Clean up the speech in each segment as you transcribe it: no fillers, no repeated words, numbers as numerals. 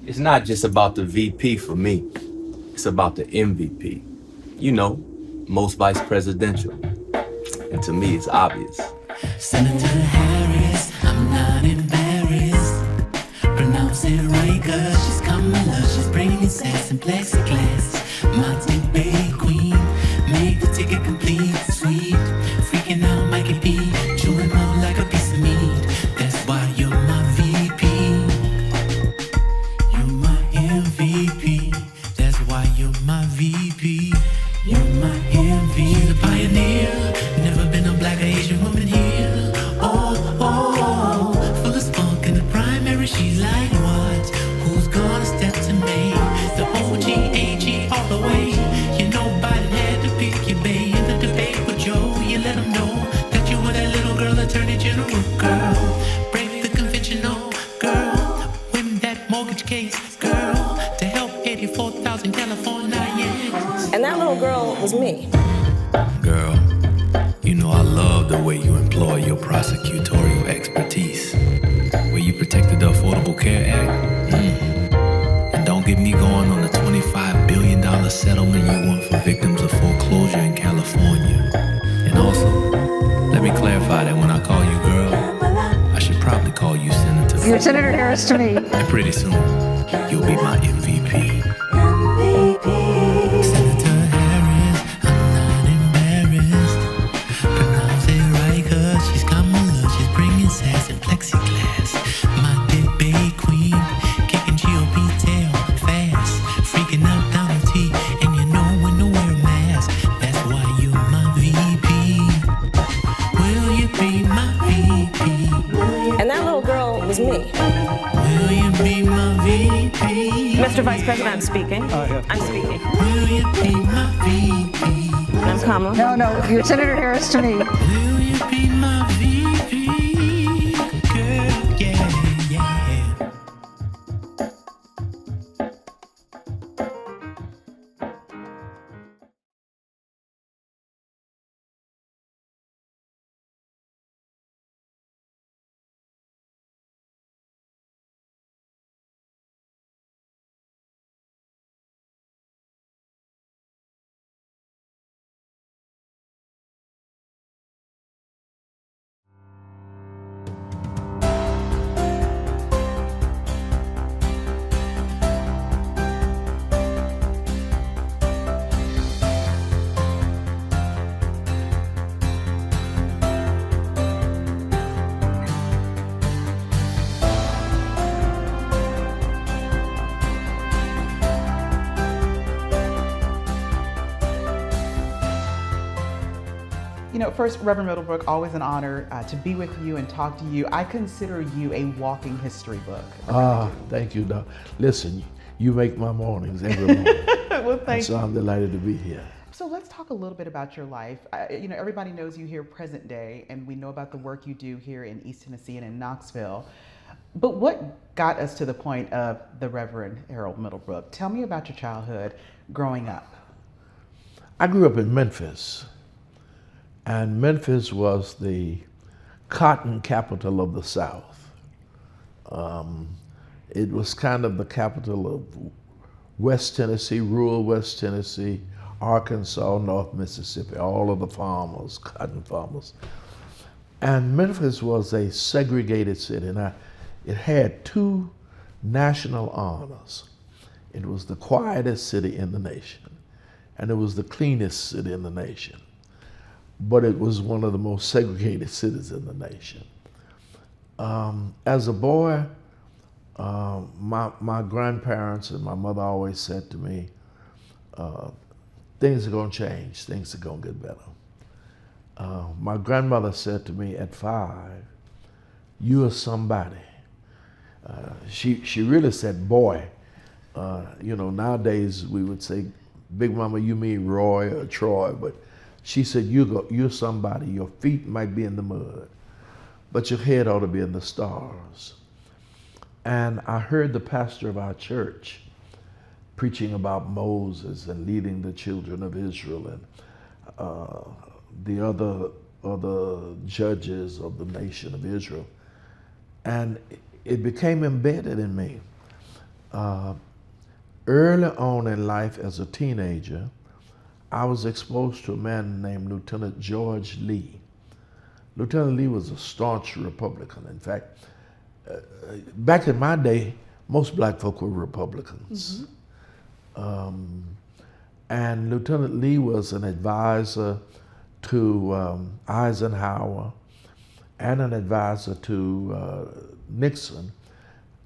It's not just about the VP for me. It's about the MVP. You know, most vice presidential. And to me, it's obvious. Senator Harris, I'm not embarrassed. Pronounce it right, cause she's Kamala. She's bringing sass and plexiglass. My debate queen, make the ticket complete, sweet. Freaking out Mikey P, chewing up like a piece of meat. That's why you're my VP. You're my MVP. That's why you're my VP. You're my MVP. She's a pioneer. Never been a black or Asian woman here. Oh, full of spunk in the primary. She's like, what? Who's gonna step to me? The OG, AG, all the way. You know Biden had to pick your bay in the debate with Joe. You let him know that you were that little girl, attorney general girl. Break the conventional girl. Win that mortgage case, girl. To help 84,000 Californians. And that little girl was me. Girl, you know I love the way you employ your prosecutorial expertise. Where you protected the Affordable Care Act. And don't get me going on the $25 billion settlement you want for victims of foreclosure in California. And also, let me clarify that when I call you girl, I should probably call you Senator. You're Senator Harris to me. And pretty soon, you'll be my MVP. Senator Harris, I'm not embarrassed. Pronounce it right, cause she's Kamala. She's bringing sass and plexiglass. My debate queen, kicking GOP tail fast. Freaking out Donald T, and you know when to wear a mask. That's why you're my VP. Will you be my VP? And that little girl was me. Will you be my VP? Mr. Vice President, I'm speaking. I'm speaking. Will you be my VP? And I'm Kamala. No, you're Senator Harris to me. Will you be my VP? Girl, yeah. You know, first, Reverend Middlebrook, always an honor to be with you and talk to you. I consider you a walking history book. Thank you, Doc. Listen, you make my mornings every morning. Well, thank so you. I'm delighted to be here. So let's talk a little bit about your life. You know, everybody knows you here present day, and we know about the work you do here in East Tennessee and in Knoxville. But what got us to the point of the Reverend Harold Middlebrook? Tell me about your childhood growing up. I grew up in Memphis, and Memphis was the cotton capital of the South. It was kind of the capital of West Tennessee, rural West Tennessee, Arkansas, North Mississippi, all of the farmers, cotton farmers. And Memphis was a segregated city, and it had two national honors. It was the quietest city in the nation, and it was the cleanest city in the nation. But it was one of the most segregated cities in the nation. As a boy, my grandparents and my mother always said to me, things are gonna change, things are gonna get better. My grandmother said to me at 5, you are somebody. She really said, boy. You know, nowadays we would say, Big Mama, you mean Roy or Troy, but she said, you're somebody. Your feet might be in the mud, but your head ought to be in the stars. And I heard the pastor of our church preaching about Moses and leading the children of Israel and the other judges of the nation of Israel. And it became embedded in me. Early on in life as a teenager, I was exposed to a man named Lieutenant George Lee. Lieutenant Lee was a staunch Republican. In fact, back in my day, most black folk were Republicans. And Lieutenant Lee was an advisor to Eisenhower and an advisor to Nixon.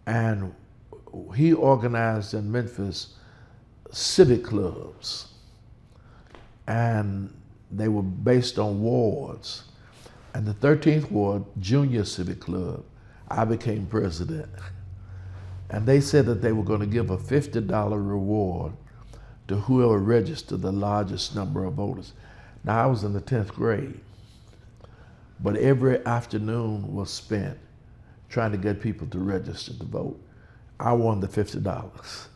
And he organized in Memphis civic clubs. And they were based on wards. And the 13th Ward Junior Civic Club, I became president. And they said that they were going to give a $50 reward to whoever registered the largest number of voters. Now, I was in the 10th grade, but every afternoon was spent trying to get people to register to vote. I won the $50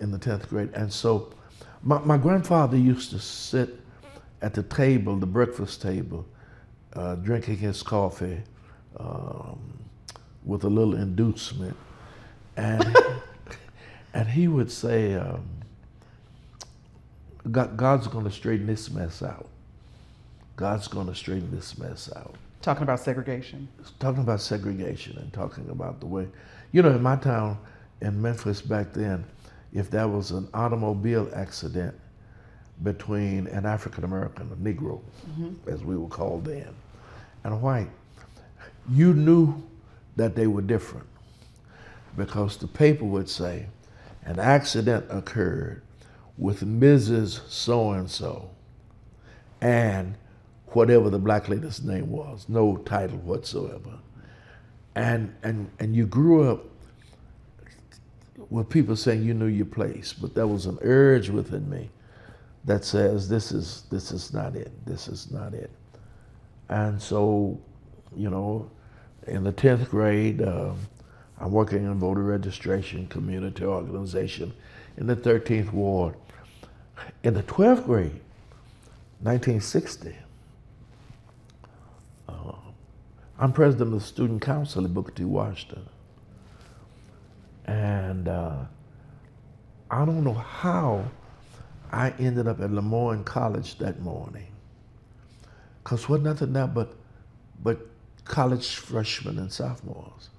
in the 10th grade. And so my grandfather used to sit at the table, the breakfast table, drinking his coffee with a little inducement. And, and he would say, God's going to straighten this mess out. God's going to straighten this mess out. Talking about segregation. Talking about segregation and talking about the way, you know, in my town in Memphis back then, if there was an automobile accident between an African American, a Negro, as we were called then, and a white, you knew that they were different because the paper would say, an accident occurred with Mrs. So-and-so and whatever the black lady's name was, no title whatsoever. And you grew up with people saying you knew your place, but there was an urge within me that says this is not it, this is not it. And so, you know, in the 10th grade, I'm working in voter registration, community organization in the 13th Ward. In the 12th grade, 1960, I'm president of the student council at Booker T. Washington. And I don't know how I ended up at Lemoyne College that morning. Because wasn't nothing there but college freshmen and sophomores.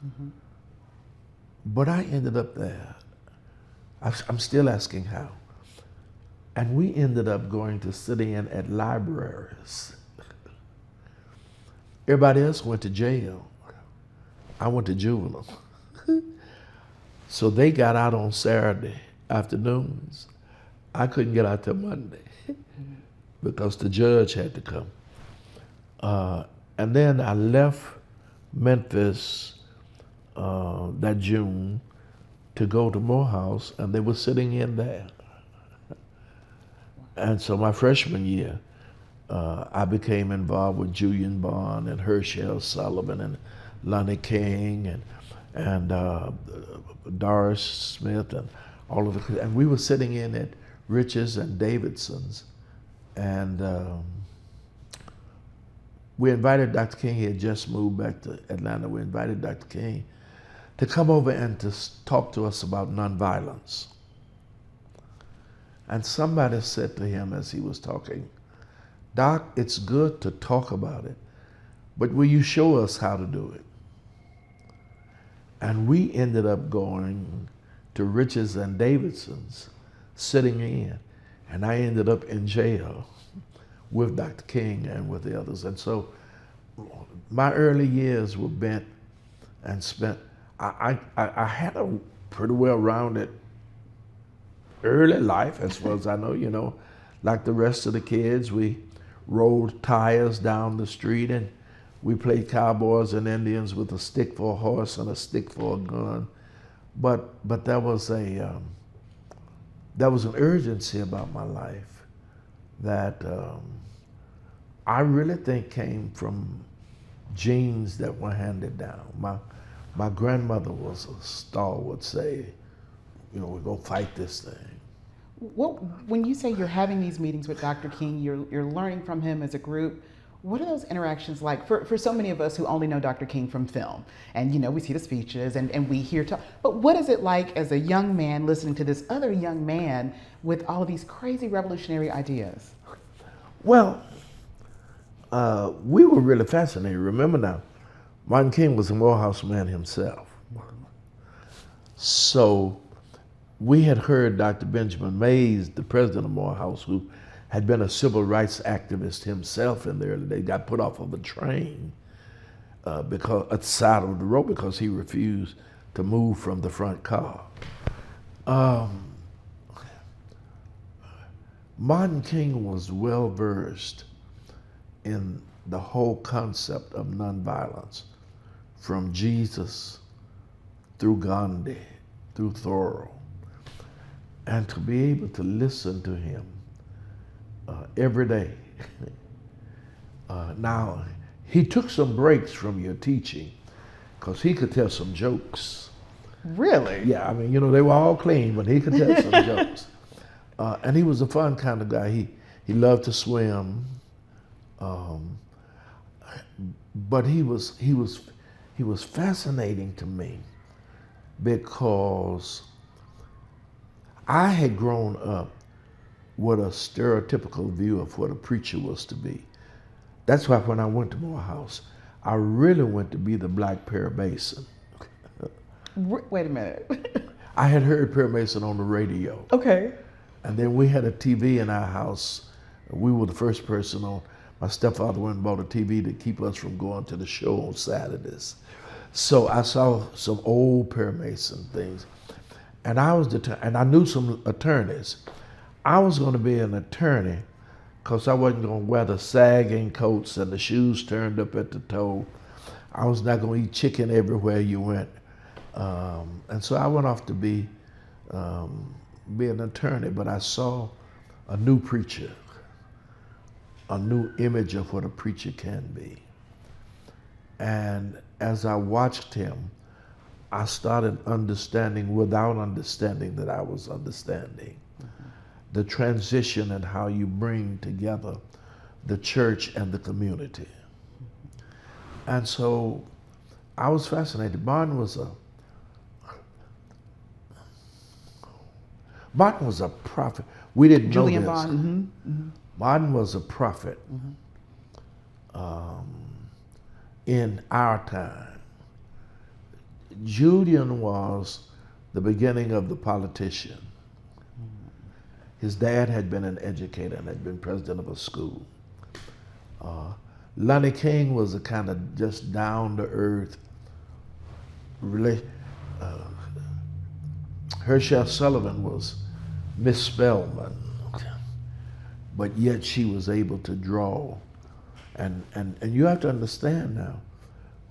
But I ended up there. I'm still asking how. And we ended up going to sit in at libraries. Everybody else went to jail. I went to juvenile. So they got out on Saturday afternoons. I couldn't get out till Monday because the judge had to come. And then I left Memphis that June to go to Morehouse, and they were sitting in there. And so my freshman year, I became involved with Julian Bond and Herschel Sullivan and Lonnie King and Doris Smith and all of the, and we were sitting in at Rich's and Davidson's, and we invited Dr. King. He had just moved back to Atlanta. We invited Dr. King to come over and to talk to us about nonviolence. And somebody said to him as he was talking, Doc, it's good to talk about it, but will you show us how to do it? And we ended up going to Rich's and Davidson's, sitting in, and I ended up in jail with Dr. King and with the others. And so my early years were bent and spent. I had a pretty well-rounded early life, as far as I know, you know. Like the rest of the kids, we rolled tires down the street and we played cowboys and Indians with a stick for a horse and a stick for a gun. But there was an urgency about my life that I really think came from genes that were handed down. My grandmother was a stalwart, say, you know, we go fight this thing. When you say you're having these meetings with Dr. King, you're learning from him as a group, What are those interactions like for so many of us who only know Dr. King from film? And we see the speeches and we hear talk. But what is it like as a young man listening to this other young man with all of these crazy revolutionary ideas? Well, we were really fascinated. Remember now, Martin King was a Morehouse man himself. So we had heard Dr. Benjamin Mays, the president of Morehouse, who had been a civil rights activist himself in the early days, got put off of a train because at the side of the road because he refused to move from the front car. Martin King was well versed in the whole concept of nonviolence, from Jesus through Gandhi, through Thoreau, and to be able to listen to him every day. Now, he took some breaks from your teaching because he could tell some jokes. Really? Yeah, I mean, they were all clean, but he could tell some jokes. And he was a fun kind of guy. He loved to swim, but he was fascinating to me because I had grown up with a stereotypical view of what a preacher was to be. That's why when I went to Morehouse, I really went to be the Black Perry Mason. Wait a minute. I had heard Perry Mason on the radio. Okay. And then we had a TV in our house. We were the first person on. My stepfather went and bought a TV to keep us from going to the show on Saturdays. So I saw some old Perry Mason things. And I knew some attorneys. I was going to be an attorney because I wasn't going to wear the sagging coats and the shoes turned up at the toe. I was not going to eat chicken everywhere you went. And so I went off to be an attorney, but I saw a new preacher, a new image of what a preacher can be. And as I watched him, I started understanding without understanding that I was understanding the transition and how you bring together the church and the community. And so I was fascinated. Martin was a prophet. We didn't Julian know this. Bond. Mm-hmm. Mm-hmm. Martin was a prophet in our time. Julian was the beginning of the politician. His dad had been an educator and had been president of a school. Lonnie King was a kind of just down-to-earth Herschel Sullivan was Miss Spellman, but yet she was able to draw. And you have to understand now,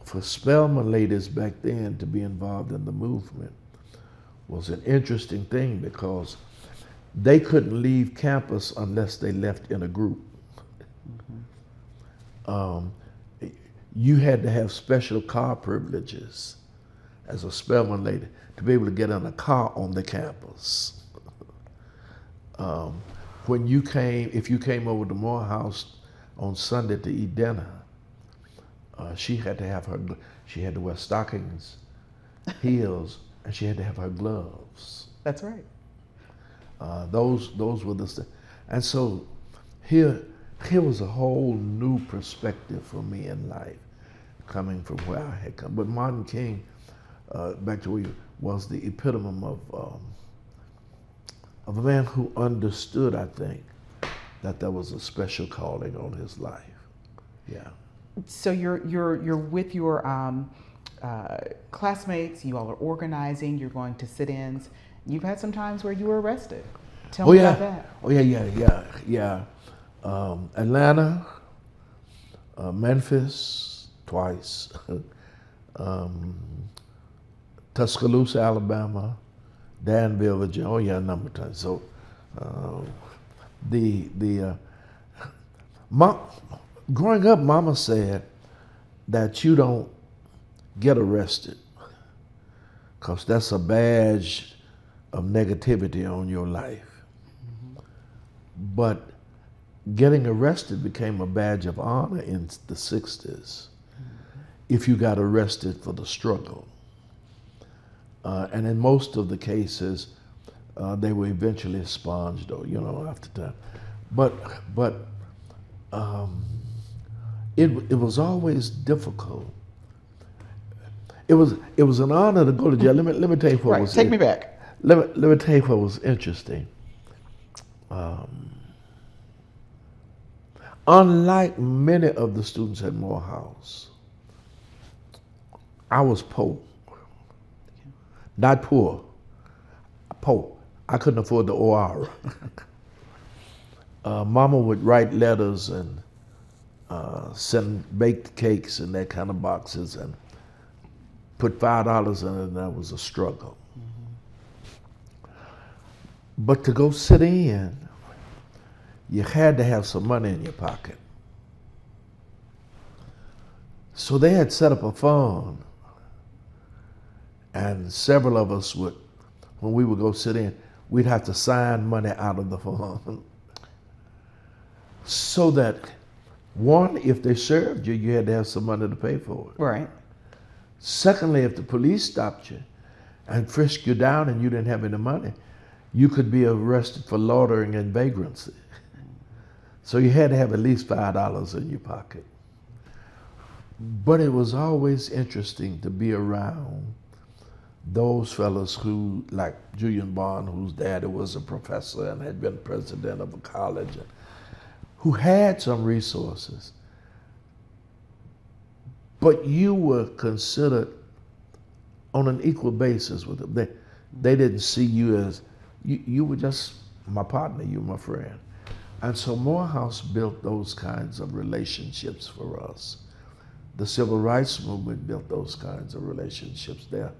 for Spellman ladies back then to be involved in the movement was an interesting thing because they couldn't leave campus unless they left in a group. You had to have special car privileges as a Spellman lady to be able to get in a car on the campus. If you came over to Morehouse on Sunday to eat dinner, she had to wear stockings, heels, and she had to have her gloves. That's right. Those were the, and so here was a whole new perspective for me in life, coming from where I had come. But Martin King, back to where you, was the epitome of a man who understood, I think, that there was a special calling on his life. Yeah. So you're with your classmates. You all are organizing. You're going to sit-ins. You've had some times where you were arrested. Tell me about that. Oh yeah. Atlanta, Memphis, twice. Tuscaloosa, Alabama, Danville, Virginia. Oh yeah, a number of times. So growing up, Mama said that you don't get arrested because that's a badge of negativity on your life. But getting arrested became a badge of honor in the 60s if you got arrested for the struggle. And in most of the cases, they were eventually expunged, or after time. But it was always difficult. It was an honor to go to jail. Let me tell you what Right. was. Take me back. Let me tell you what was interesting. Unlike many of the students at Morehouse, I was poor. Not poor, poor. I couldn't afford the OR. Mama would write letters and send baked cakes in that kind of boxes and put $5 in it, and that was a struggle. But to go sit in, you had to have some money in your pocket. So they had set up a fund, and several of us would, when we would go sit in, we'd have to sign money out of the fund. So that, one, if they served you, you had to have some money to pay for it. Right. Secondly, if the police stopped you and frisked you down and you didn't have any money, you could be arrested for loitering and vagrancy. So you had to have at least $5 in your pocket. But it was always interesting to be around those fellas who, like Julian Bond, whose daddy was a professor and had been president of a college, and who had some resources. But you were considered on an equal basis with them. They didn't see you as, you were just my partner, you were my friend. And so Morehouse built those kinds of relationships for us. The civil rights movement built those kinds of relationships there.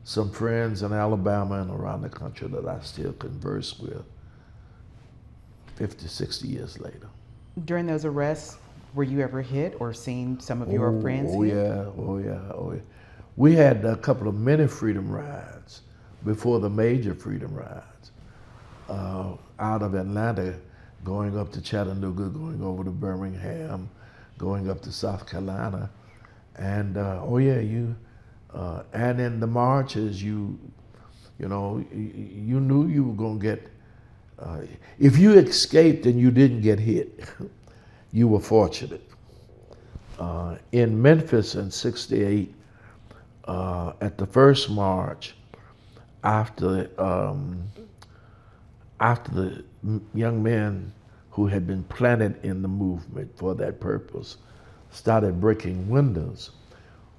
Some friends in Alabama and around the country that I still converse with 50, 60 years later. During those arrests, were you ever hit or seen some of your friends hit? Oh yeah. We had a couple of mini freedom rides before the major freedom rides out of Atlanta, going up to Chattanooga, going over to Birmingham, going up to South Carolina, and and in the marches, you knew you were gonna get. If you escaped and you didn't get hit, you were fortunate. In Memphis in '68, at the first march, after the young men who had been planted in the movement for that purpose started breaking windows,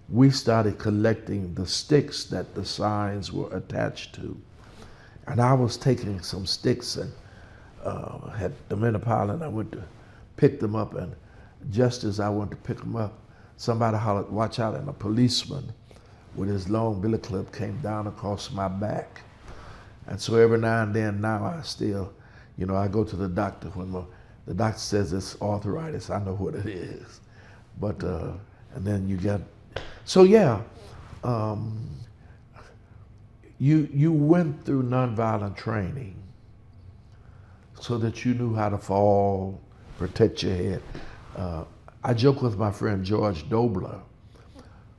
we started collecting the sticks that the signs were attached to. And I was taking some sticks and had them in a pile, and I went to pick them up, and just as I went to pick them up, somebody hollered, "Watch out," and a policeman with his long billy club came down across my back. And so every now and then now I still, I go to the doctor when the doctor says it's arthritis, I know what it is. But, and then you get, so yeah, you went through nonviolent training so that you knew how to fall, protect your head. I joke with my friend George Dobler,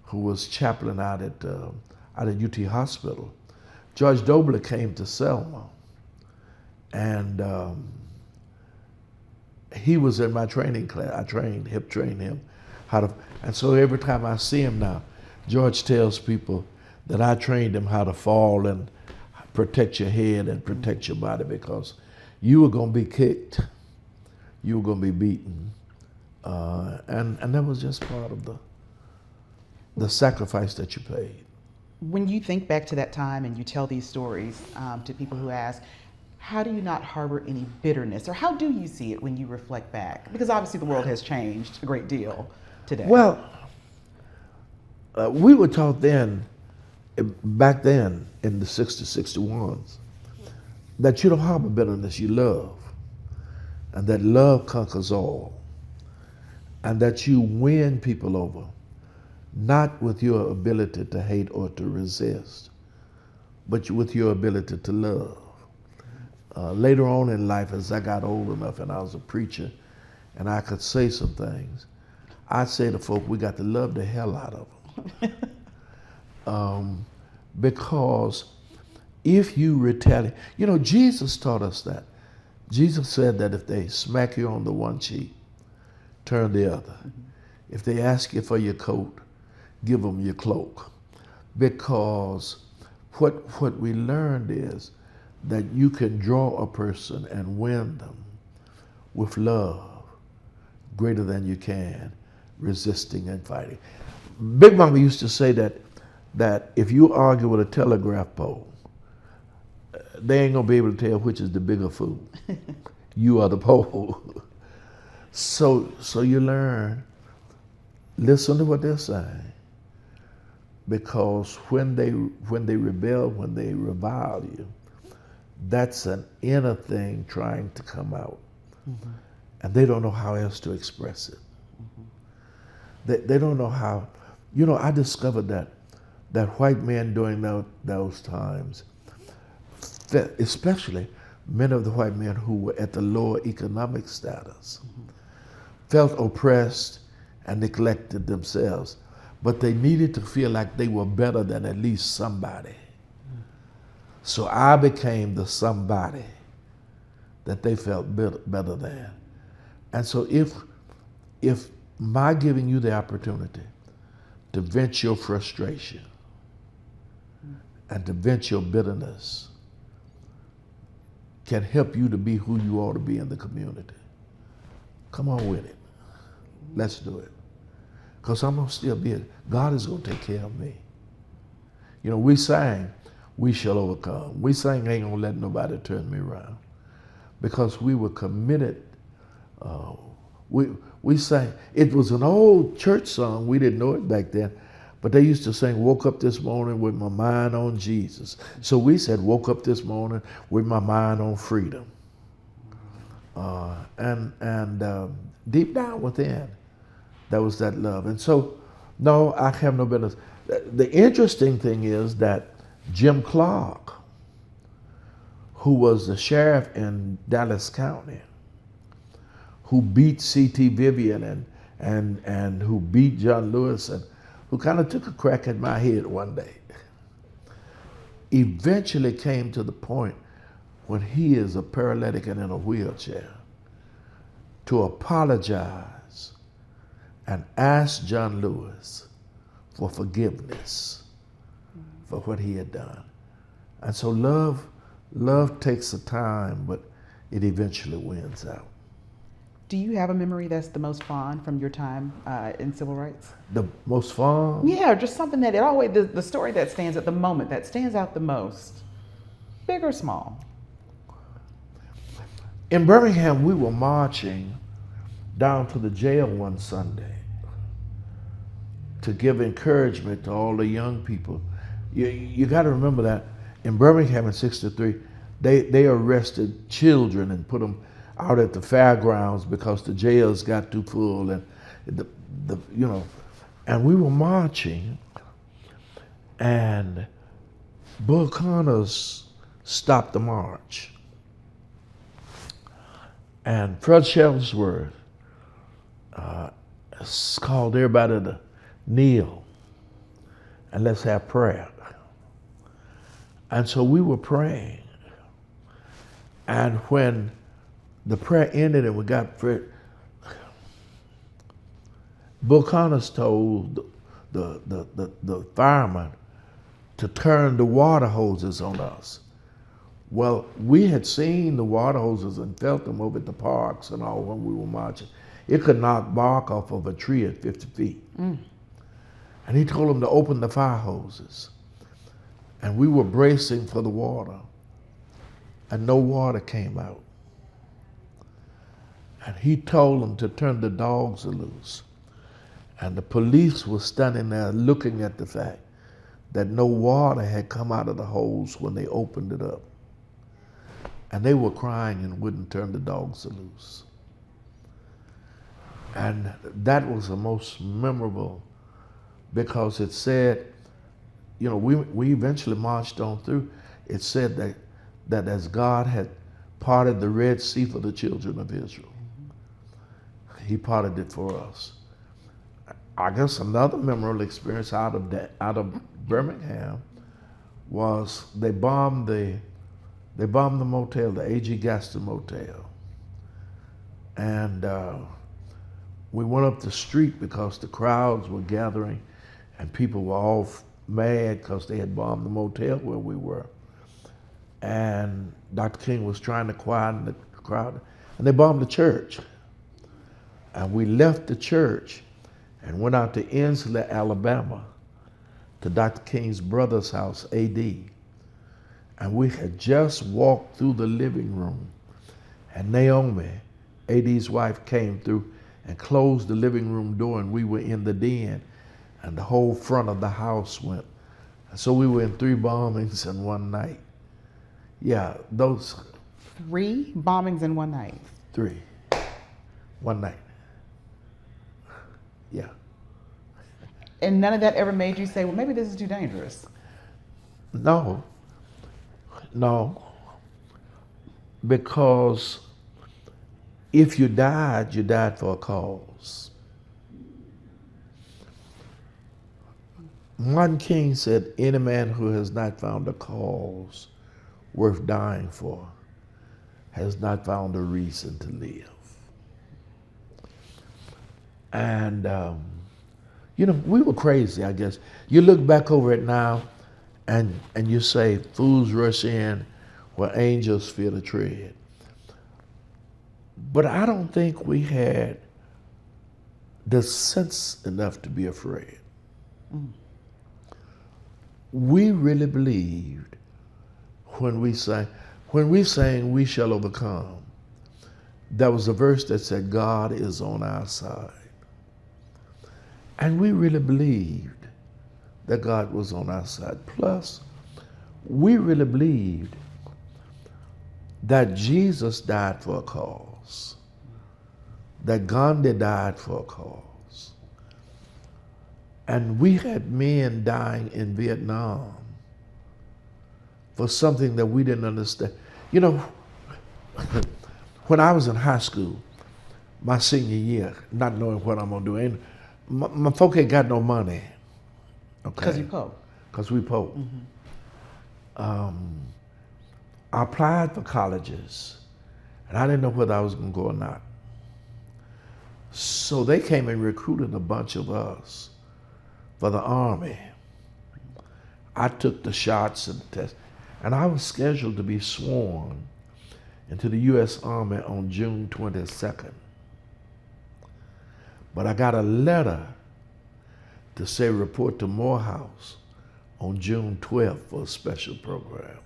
who was chaplain out at UT Hospital. George Dobler came to Selma, and he was in my training class. I hip trained him how to, and so every time I see him now, George tells people that I trained him how to fall and protect your head and protect your body, because you were going to be kicked, you were going to be beaten, and that was just part of the sacrifice that you paid. When you think back to that time and you tell these stories to people who ask, how do you not harbor any bitterness, or how do you see it when you reflect back? Because obviously the world has changed a great deal today. Well, we were taught back then in the 60s, 61s, that you don't harbor bitterness, you love, and that love conquers all, and that you win people over, not with your ability to hate or to resist, but with your ability to love. later on in life, as I got old enough and I was a preacher and I could say some things, I'd say to folk, we got to love the hell out of them. Because if you retaliate, you know, Jesus taught us that. Jesus said that if they smack you on the one cheek, turn the other. If they ask you for your coat, give them your cloak. Because what we learned is that you can draw a person and win them with love greater than you can resisting and fighting. Big Mama used to say that if you argue with a telegraph pole, they ain't gonna be able to tell which is the bigger fool. You are the pole. So you learn, listen to what they're saying, because when they rebel, when they revile you, that's an inner thing trying to come out. Mm-hmm. And they don't know how else to express it. Mm-hmm. They don't know how. You know, I discovered that white men during those times, especially many of the white men who were at the lower economic status, mm-hmm. felt oppressed and neglected themselves, but they needed to feel like they were better than at least somebody. Mm-hmm. So I became the somebody that they felt better than. And so if my giving you the opportunity to vent your frustration and to vent your bitterness can help you to be who you ought to be in the community, come on with it. Let's do it. Because I'm going to still be it. God is going to take care of me. You know, we sang, we shall overcome. We sang, ain't going to let nobody turn me around. Because we were committed. We sang, it was an old church song, we didn't know it back then, but they used to sing, woke up this morning with my mind on Jesus. So we said, woke up this morning with my mind on freedom. And deep down within, there was that love. And so, no, I have no business. The interesting thing is that Jim Clark, who was the sheriff in Dallas County, who beat C.T. Vivian and who beat John Lewis and who kind of took a crack at my head one day, eventually came to the point when he is a paralytic and in a wheelchair to apologize and ask John Lewis for forgiveness for what he had done. And so love takes a time, but it eventually wins out. Do you have a memory that's the most fond from your time in civil rights? The most fond? Yeah, just something that it always, the story that stands at the moment, that stands out the most, big or small? In Birmingham, we were marching down to the jail one Sunday to give encouragement to all the young people. You got to remember that in Birmingham in '63, they arrested children and put them out at the fairgrounds because the jails got too full, and and we were marching, and Bull Connors stopped the march, and Fred Shellsworth called everybody to kneel and let's have prayer. And so we were praying, and when the prayer ended and we got Fred, Bull Connors told the fireman to turn the water hoses on us. Well, we had seen the water hoses and felt them over at the parks and all when we were marching. It could knock bark off of a tree at 50 feet. Mm. And he told them to open the fire hoses. And we were bracing for the water, and no water came out. And he told them to turn the dogs loose. And the police were standing there looking at the fact that no water had come out of the hose when they opened it up. And they were crying and wouldn't turn the dogs loose. And that was the most memorable, because it said, we eventually marched on through. It said that as God had parted the Red Sea for the children of Israel. He parted it for us. I guess another memorable experience out of Birmingham was they bombed the motel, the A.G. Gaston Motel. And we went up the street because the crowds were gathering and people were all mad because they had bombed the motel where we were. And Dr. King was trying to quieten the crowd, and they bombed the church. And we left the church and went out to Inslee, Alabama, to Dr. King's brother's house, A.D. And we had just walked through the living room, and Naomi, A.D.'s wife, came through and closed the living room door, and we were in the den, and the whole front of the house went. And so we were in 3 bombings in one night. Yeah, those 3 bombings in one night. 3, one night. Yeah. And none of that ever made you say, well, maybe this is too dangerous? No, because if you died for a cause. Martin King said, any man who has not found a cause worth dying for has not found a reason to live. And, we were crazy, I guess. You look back over it now and you say, fools rush in where angels fear to tread. But I don't think we had the sense enough to be afraid. We really believed when we sang, we shall overcome, there was a verse that said, God is on our side. And we really believed that God was on our side. Plus, we really believed that Jesus died for a cause, that Gandhi died for a cause. And we had men dying in Vietnam for something that we didn't understand. When I was in high school, my senior year, not knowing what I'm gonna do, and my folk ain't got no money. Okay. Because you poor. Because we poor. I applied for colleges, and I didn't know whether I was gonna go or not. So they came and recruited a bunch of us for the Army. I took the shots and the test, and I was scheduled to be sworn into the U.S. Army on June 22nd. But I got a letter to say report to Morehouse on June 12th for a special program.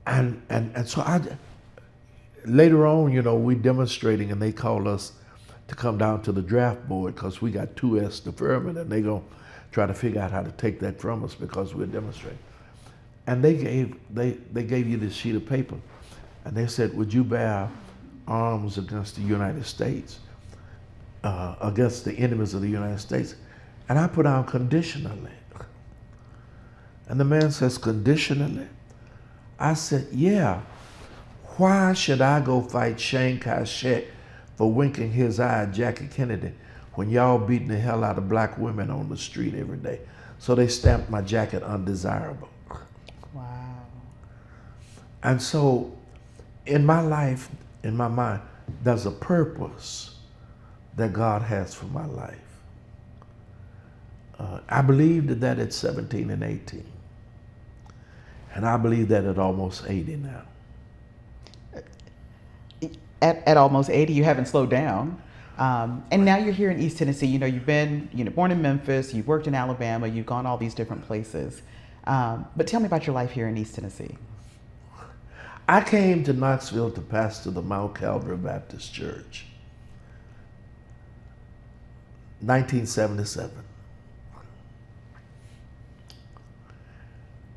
And so later on, we demonstrating, and they called us to come down to the draft board because we got 2S deferment, and they gonna try to figure out how to take that from us because we're demonstrating. And they gave you this sheet of paper, and they said, would you bear arms against the United States, against the enemies of the United States? And I put down conditionally. And the man says, conditionally? I said, yeah. Why should I go fight Chiang Kai-shek for winking his eye at Jackie Kennedy when y'all beating the hell out of black women on the street every day? So they stamped my jacket undesirable. Wow. And so in my life, in my mind, there's a purpose that God has for my life. I believed that at 17 and 18. And I believe that at almost 80 now. At almost 80, you haven't slowed down. And now you're here in East Tennessee. You've been born in Memphis, you've worked in Alabama, you've gone all these different places. But tell me about your life here in East Tennessee. I came to Knoxville to pastor the Mount Calvary Baptist Church, 1977.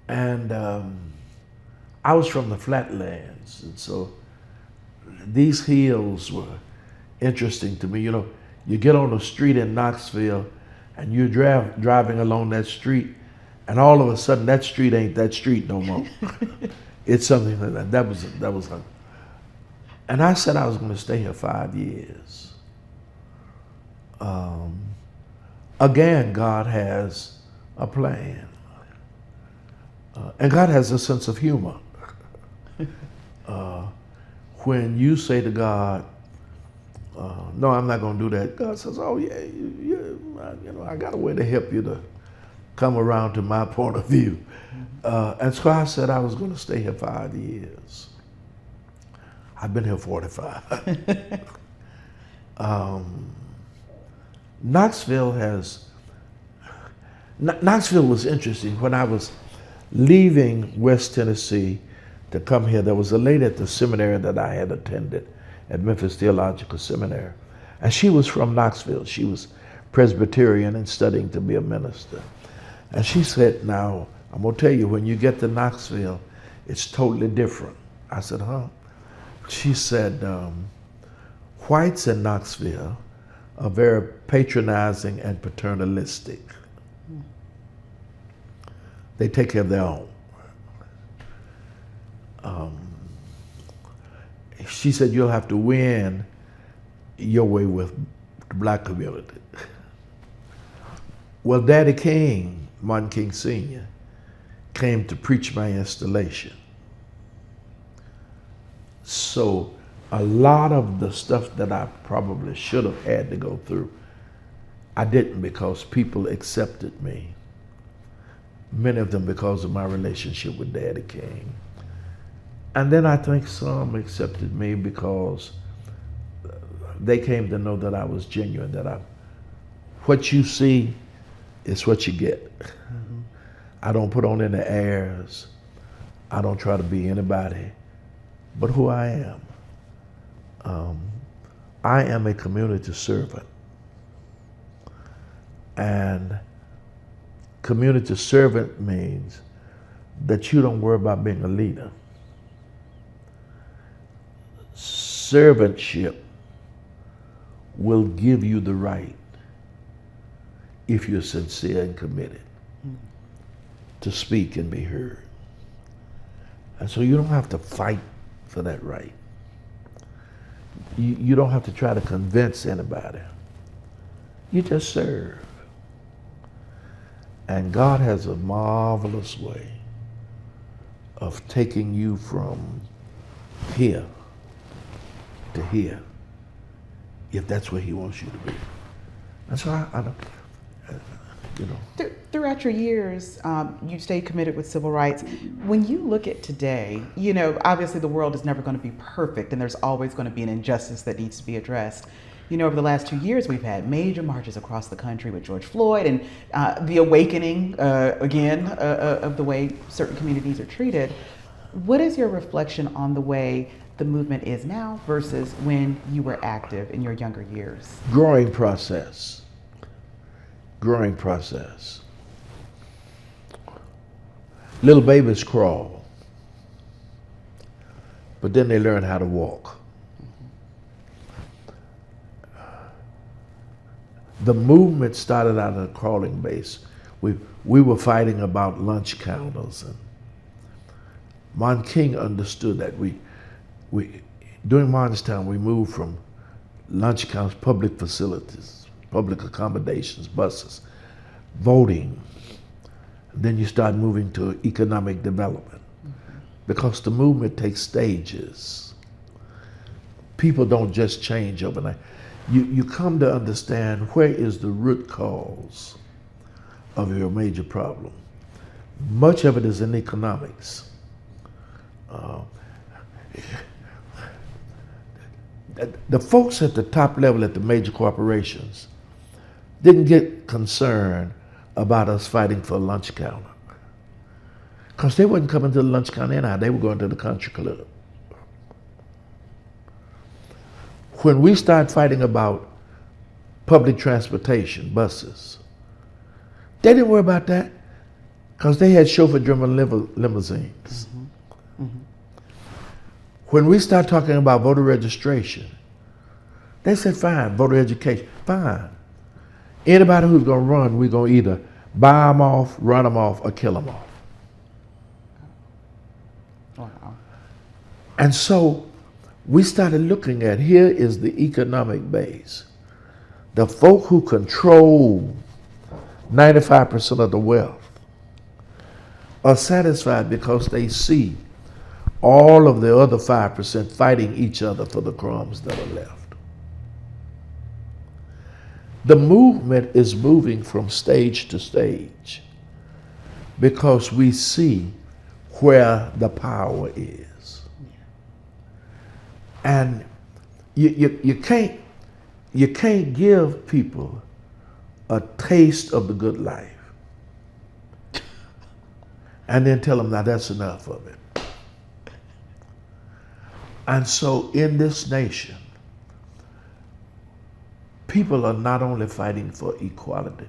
And I was from the Flatlands, and so these hills were interesting to me. You get on the street in Knoxville, and you're driving along that street, and all of a sudden that street ain't that street no more. it's something that was and I said I was going to stay here 5 years. Again, God has a plan. And God has a sense of humor. When you say to God, no, I'm not going to do that, God says, oh yeah, I got a way to help you to come around to my point of view. And so I said I was going to stay here 5 years. I've been here 45. Knoxville was interesting. When I was leaving West Tennessee to come here, there was a lady at the seminary that I had attended at Memphis Theological Seminary. And she was from Knoxville. She was Presbyterian and studying to be a minister. And she said, now, I'm going to tell you, when you get to Knoxville, it's totally different. I said, huh? She said, whites in Knoxville are very patronizing and paternalistic. They take care of their own. She said, you'll have to win your way with the black community. Well, Daddy King, Martin King Sr., came to preach my installation. So a lot of the stuff that I probably should have had to go through, I didn't, because people accepted me. Many of them because of my relationship with Daddy King. And then I think some accepted me because they came to know that I was genuine, that what you see is what you get. Mm-hmm. I don't put on any airs. I don't try to be anybody but who I am. I am a community servant. And community servant means that you don't worry about being a leader. Servantship will give you the right, if you're sincere and committed, to speak and be heard. And so you don't have to fight for that right. You don't have to try to convince anybody. You just serve. And God has a marvelous way of taking you from here to here, if that's where he wants you to be. And so I don't, you know. Throughout your years, you stayed committed with civil rights. When you look at today, you know, obviously the world is never going to be perfect, and there's always going to be an injustice that needs to be addressed. You know, over the last 2 years, we've had major marches across the country with George Floyd and the awakening, again, of the way certain communities are treated. What is your reflection on the way the movement is now versus when you were active in your younger years? Growing process. Growing process. Little babies crawl, but then they learn how to walk. The movement started out at a crawling base. We were fighting about lunch counters, and Martin King understood that. During Martin's time, we moved from lunch counters, public facilities, public accommodations, buses, voting. Then you start moving to economic development, because the movement takes stages. People don't just change overnight. You come to understand where is the root cause of your major problem. Much of it is in economics. The folks at the top level at the major corporations didn't get concerned about us fighting for a lunch counter, because they wasn't coming to the lunch counter anyhow. They were going to the country club. When we started fighting about public transportation, buses, they didn't worry about that, because they had chauffeur-driven limousines. Mm-hmm. Mm-hmm. When we started talking about voter registration, they said, fine, voter education, fine. Anybody who's going to run, we're going to either buy them off, run them off, or kill them off. Wow. And so we started looking at, here is the economic base. The folk who control 95% of the wealth are satisfied because they see all of the other 5% fighting each other for the crumbs that are left. The movement is moving from stage to stage because we see where the power is. And you can't give people a taste of the good life and then tell them, now that's enough of it. And so in this nation, people are not only fighting for equality,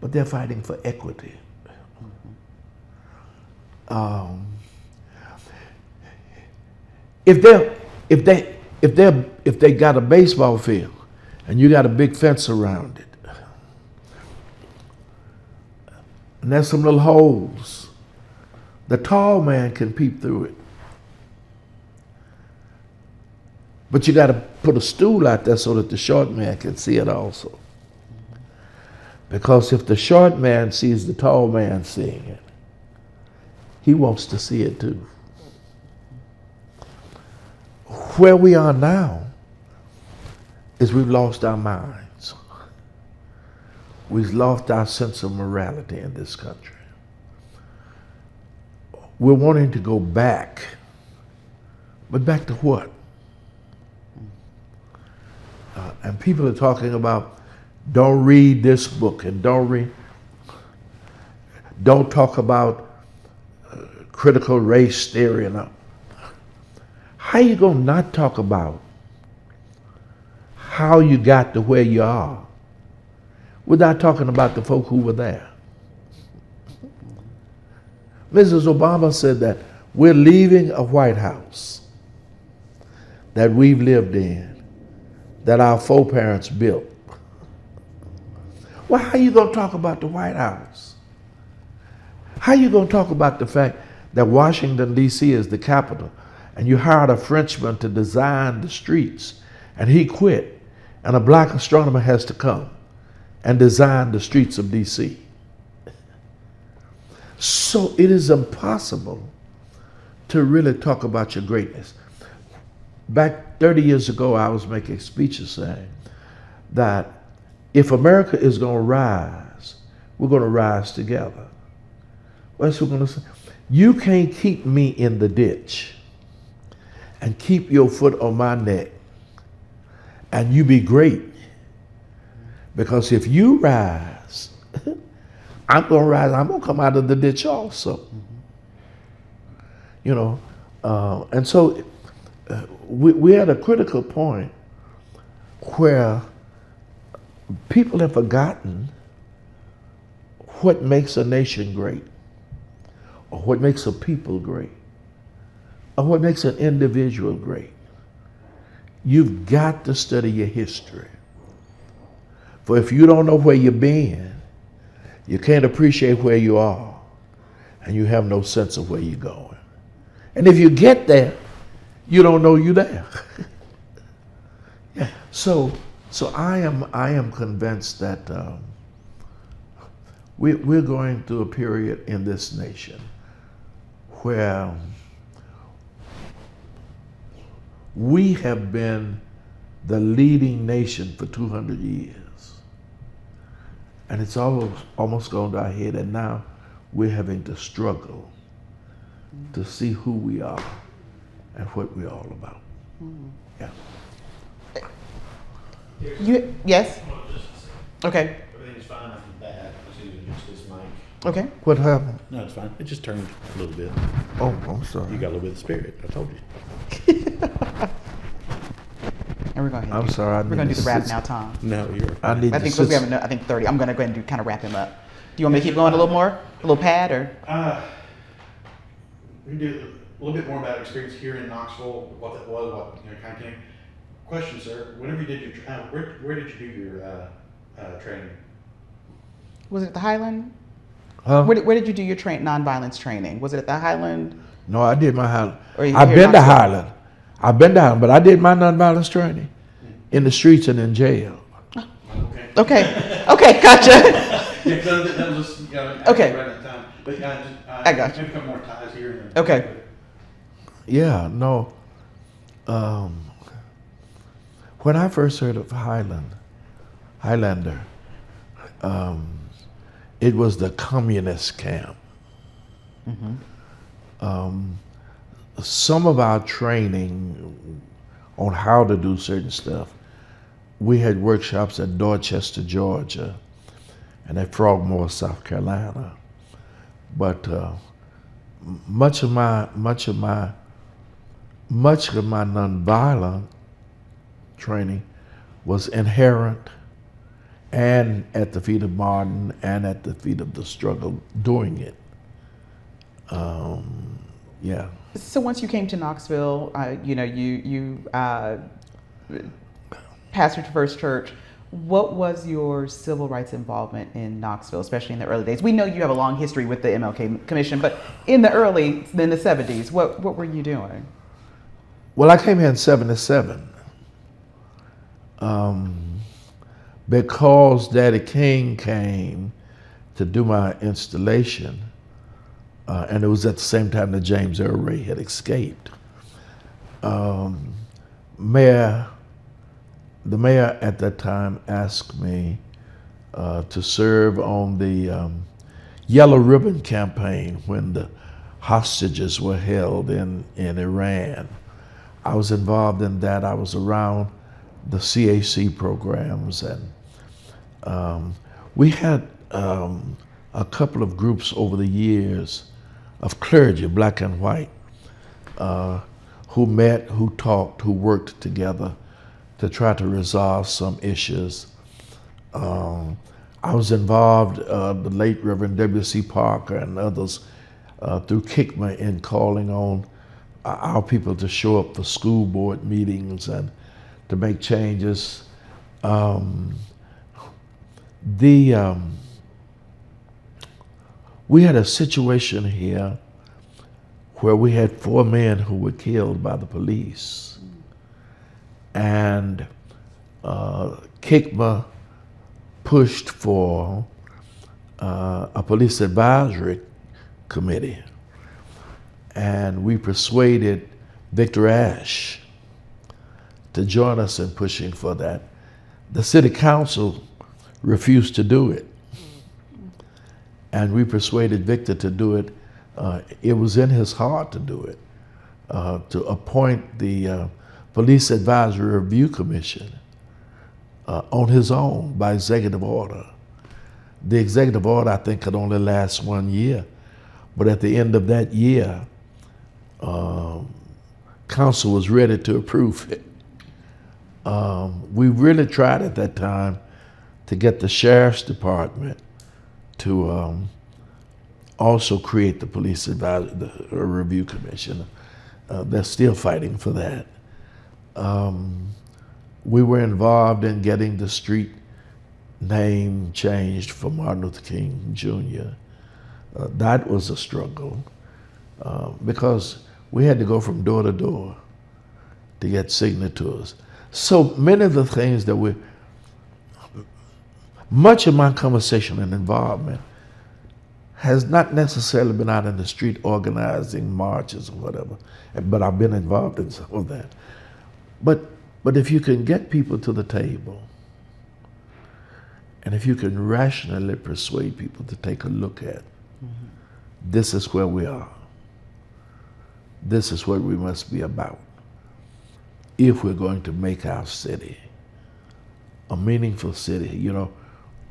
but they're fighting for equity. If they got a baseball field and you got a big fence around it, and there's some little holes, the tall man can peep through it. But you got to put a stool out there so that the short man can see it also. Because if the short man sees the tall man seeing it, he wants to see it too. Where we are now is we've lost our minds. We've lost our sense of morality in this country. We're wanting to go back. But back to what? And people are talking about, don't read this book and don't talk about critical race theory. And how you gonna not talk about how you got to where you are without talking about the folk who were there? Mrs. Obama said that we're leaving a White House that we've lived in, that our foreparents built. Well, how you gonna talk about the White House? How you gonna talk about the fact that Washington, D.C. is the capital, and you hired a Frenchman to design the streets, and he quit, and a black astronomer has to come and design the streets of D.C.? So it is impossible to really talk about your greatness. Back 30 years ago, I was making speeches saying that if America is going to rise, we're going to rise together. What's we're going to say? You can't keep me in the ditch and keep your foot on my neck and you be great. Because if you rise, I'm going to rise. I'm going to come out of the ditch also. You know, and so we're at a critical point where people have forgotten what makes a nation great, or what makes a people great, or what makes an individual great. You've got to study your history. For if you don't know where you've been, you can't appreciate where you are, and you have no sense of where you're going. And if you get there, you don't know you're there. Yeah. So I am convinced that we're going through a period in this nation where we have been the leading nation for 200 years. And it's almost gone to our head, and now we're having to struggle to see who we are and what we're all about. Yeah. Yes? Okay. Everything's fine after that. Just use this mic. Okay. What happened? No, it's fine. It just turned a little bit. Oh, I'm sorry. You got a little bit of spirit. I told you. And we're going I'm sorry. We're going to do the wrap now, Tom. No, you're. I need I to think sit. we have I think 30. I'm going to go ahead and kind of wrap him up. Do you want me to keep going a little more? A little pad or? We can do a little bit more about experience here in Knoxville, what that was, what kind of came. Question, sir. Whenever you did your, where did you do your training? Was it at the Highland? Huh? Where did you do your nonviolence training? Was it at the Highland? No, I did my Highland. Or you I've here been in to Knoxville? Highland, I've been down, but I did my nonviolence training in the streets and in jail. Okay, gotcha. Yeah, that was just, Okay. right at the time. But I got you. maybe a couple more ties here and there. Okay. Yeah, no. When I first heard of Highlander, it was the communist camp. Some of our training on how to do certain stuff, we had workshops at Dorchester, Georgia, and at Frogmore, South Carolina. But much of my nonviolent training was inherent and at the feet of Martin and at the feet of the struggle doing it. Yeah. So once you came to Knoxville, you pastored First Church. What was your civil rights involvement in Knoxville, especially in the early days? We know you have a long history with the MLK Commission, but in the 70s, what were you doing? Well, I came here in '77 because Daddy King came to do my installation, and it was at the same time that James Earl Ray had escaped. The mayor at that time asked me to serve on the Yellow Ribbon campaign when the hostages were held in Iran. I was involved in that. I was around the CAC programs, and we had a couple of groups over the years of clergy, black and white, who met, who talked, who worked together to try to resolve some issues. I was involved, the late Reverend W.C. Parker and others through KICMA in calling on our people to show up for school board meetings and to make changes. We had a situation here where we had 4 men who were killed by the police. And KICMA pushed for a police advisory committee. And we persuaded Victor Ash to join us in pushing for that. The city council refused to do it. And we persuaded Victor to do it. It was in his heart to do it, to appoint the Police Advisory Review Commission on his own by executive order. The executive order, I think, could only last 1 year. But at the end of that year, council was ready to approve it. We really tried at that time to get the sheriff's department to also create the Police Advisory Review Commission. They're still fighting for that. We were involved in getting the street name changed for Martin Luther King Jr. That was a struggle because we had to go from door to door to get signatures. So many of the things that much of my conversation and involvement has not necessarily been out in the street organizing marches or whatever, but I've been involved in some of that. But if you can get people to the table, and if you can rationally persuade people to take a look at, this is where we are. This is what we must be about if we're going to make our city a meaningful city. You know,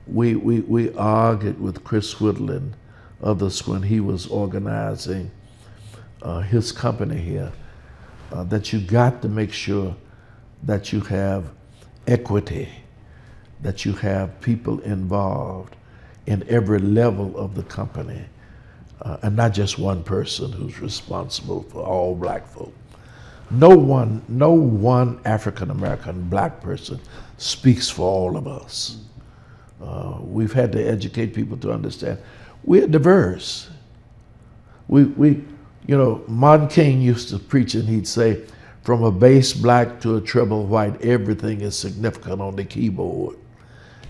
we argued with Chris Whittle and others when he was organizing his company here, that you got to make sure that you have equity, that you have people involved in every level of the company, and not just one person who's responsible for all black folk. No one African American black person speaks for all of us. We've had to educate people to understand we're diverse. Martin King used to preach and he'd say, from a bass black to a treble white, everything is significant on the keyboard.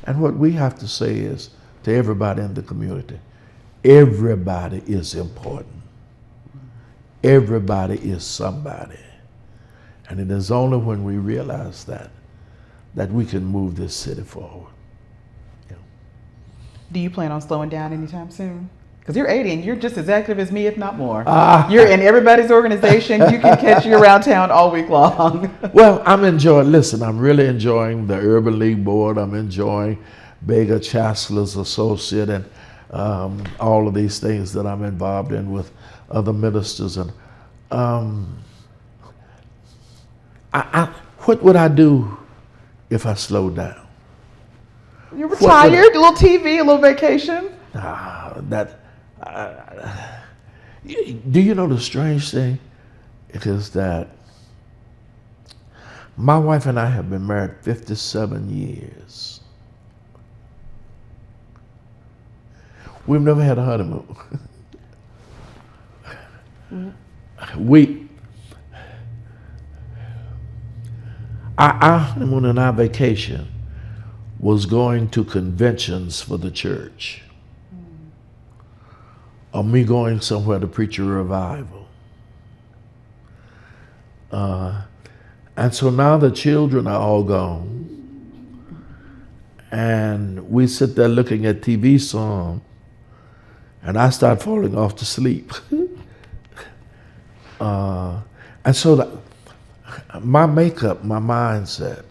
And what we have to say is to everybody in the community, everybody is important. Everybody is somebody. And it is only when we realize that we can move this city forward. Yeah. Do you plan on slowing down anytime soon? Because you're 80 and you're just as active as me, if not more. You're in everybody's organization. You can catch you around town all week long. Well, I'm really enjoying the Urban League Board. I'm enjoying Bega Chancellor's Associate and all of these things that I'm involved in with other ministers. And what would I do if I slowed down? You're retired, a little TV, a little vacation. Do you know the strange thing? It is that my wife and I have been married 57 years. We've never had a honeymoon. Our honeymoon and our vacation was going to conventions for the church, or me going somewhere to preach a revival. And so now the children are all gone, and we sit there looking at TV some, and I start falling off to sleep. And so my makeup, my mindset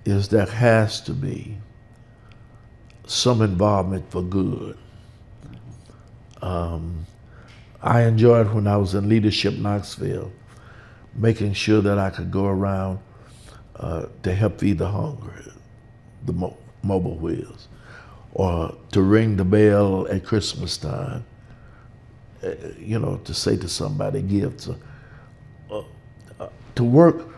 is there has to be some involvement for good. I enjoyed when I was in Leadership Knoxville, making sure that I could go around to help feed the hungry, the mobile wheels, or to ring the bell at Christmas time, to say to somebody, give, to work,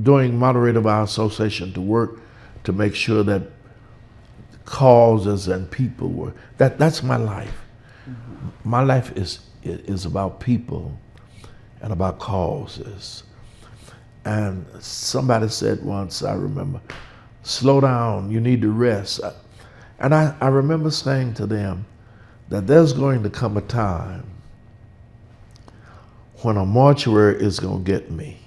doing moderator of our association, to work to make sure that causes and people were, that's my life. My life is about people and about causes. And somebody said once, I remember, slow down, you need to rest. And I remember saying to them that there's going to come a time when a mortuary is going to get me.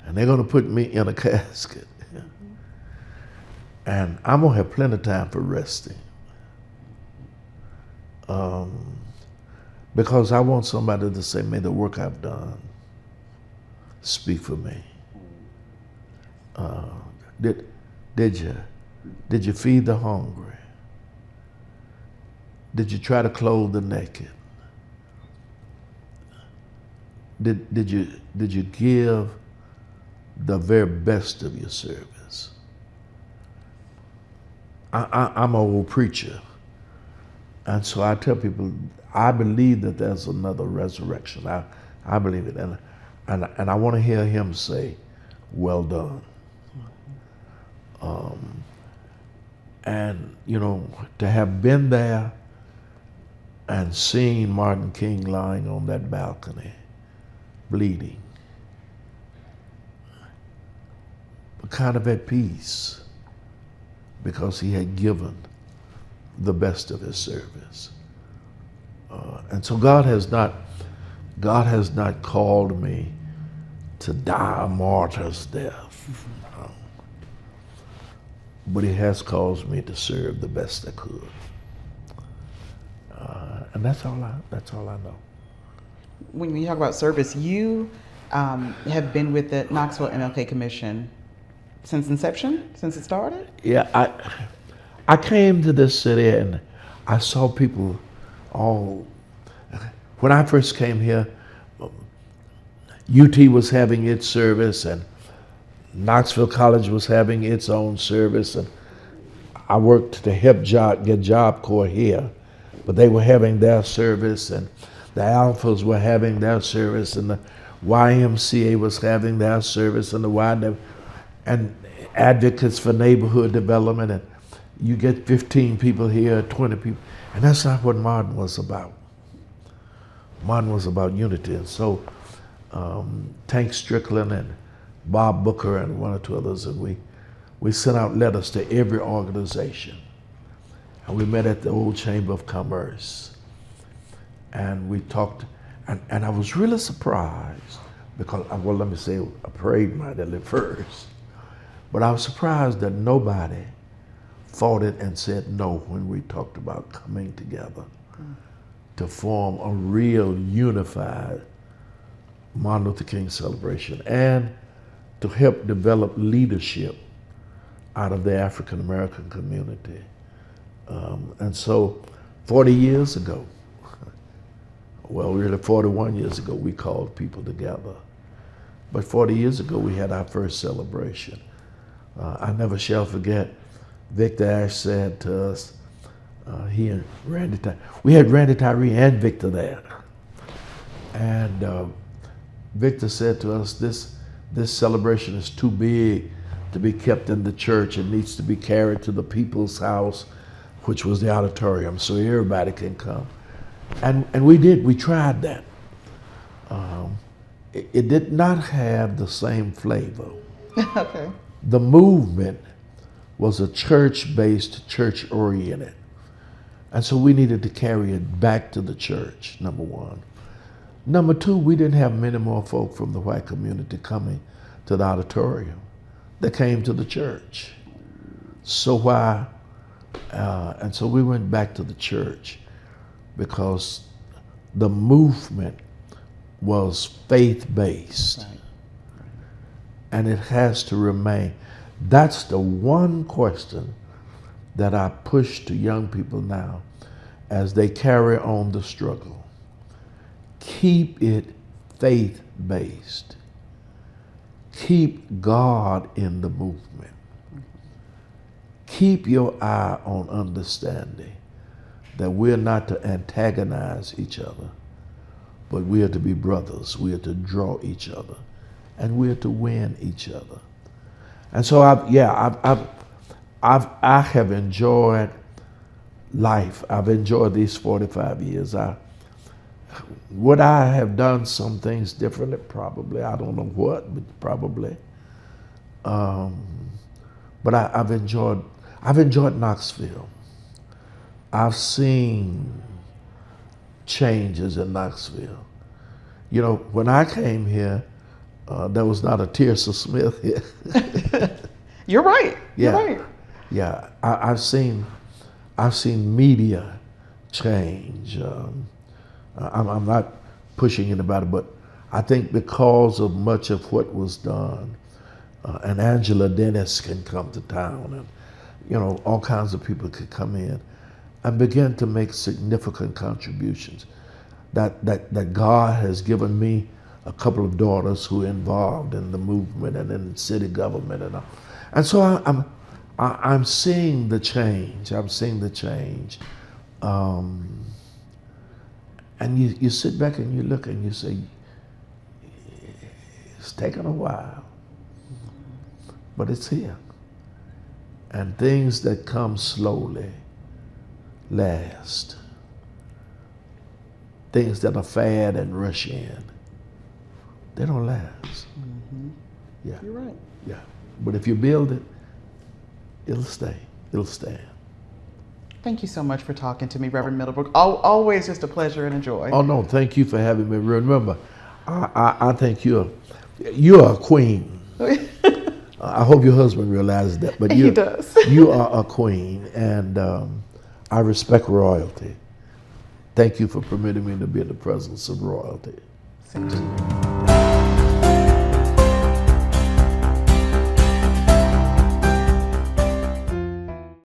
And they're going to put me in a casket. And I'm going to have plenty of time for resting. Because I want somebody to say, may the work I've done speak for me. Did you feed the hungry? Did you try to clothe the naked? Did you give the very best of your service? I'm an old preacher, and so I tell people I believe that there's another resurrection. I believe it, and I want to hear him say, "Well done." And to have been there and seen Martin King lying on that balcony, bleeding, but kind of at peace because he had given the best of his service. And so God has not called me to die a martyr's death, but he has caused me to serve the best I could. And that's all I know. When you talk about service, you have been with the Knoxville MLK Commission since inception, since it started? Yeah, I came to this city and I saw people all. When I first came here, UT was having its service and Knoxville College was having its own service, and I worked to help get Job Corps here, but they were having their service, and the Alphas were having their service, and the YMCA was having their service, and the YW, and Advocates for Neighborhood Development, and you get 15 people here, 20 people, and that's not what Martin was about. Martin was about unity, and so Tank Strickland and Bob Booker and one or two others, and we sent out letters to every organization. And we met at the old Chamber of Commerce. And we talked, and I was really surprised because, well, let me say, I prayed mightily first, but I was surprised that nobody fought it and said no when we talked about coming together to form a real unified Martin Luther King celebration and to help develop leadership out of the African American community. And so 40 years ago, well, really 41 years ago, we called people together. But 40 years ago, we had our first celebration. I never shall forget, Victor Ash said to us, he and Randy Tyree, we had Randy Tyree and Victor there. And Victor said to us, this celebration is too big to be kept in the church. It needs to be carried to the people's house, which was the auditorium, so everybody can come. And we did, we tried that. It did not have the same flavor. Okay. The movement was a church-based, church-oriented. And so we needed to carry it back to the church, number one. Number two, we didn't have many more folk from the white community coming to the auditorium. They came to the church. So why, and so we went back to the church because the movement was faith-based. Right. And it has to remain. That's the one question that I push to young people now as they carry on the struggle. Keep it faith-based. Keep God in the movement. Keep your eye on understanding that we're not to antagonize each other, but we are to be brothers. We are to draw each other, and we are to win each other. And so I have enjoyed life. I've enjoyed these 45 years. Would I have done some things differently? Probably. I don't know what, but probably. But I've enjoyed Knoxville. I've seen changes in Knoxville. You know, when I came here, there was not a Tirsa Smith here. You're right. Yeah. You're right. Yeah, I've seen media change. I'm not pushing anybody, but I think because of much of what was done, and Angela Dennis can come to town, and you know, all kinds of people could come in and begin to make significant contributions. That God has given me a couple of daughters who are involved in the movement and in city government and all. And so I'm seeing the change. I'm seeing the change. And you sit back and you look and you say, it's taken a while, but it's here. And things that come slowly last. Things that are fad and rush in, they don't last. Mm-hmm. Yeah. You're right. Yeah. But if you build it, it'll stay. It'll stand. Thank you so much for talking to me, Reverend Middlebrook. Always just a pleasure and a joy. Oh no, thank you for having me. Remember, I think you're a queen. I hope your husband realizes that. But He does. You are a queen, and I respect royalty. Thank you for permitting me to be in the presence of royalty. Same to you.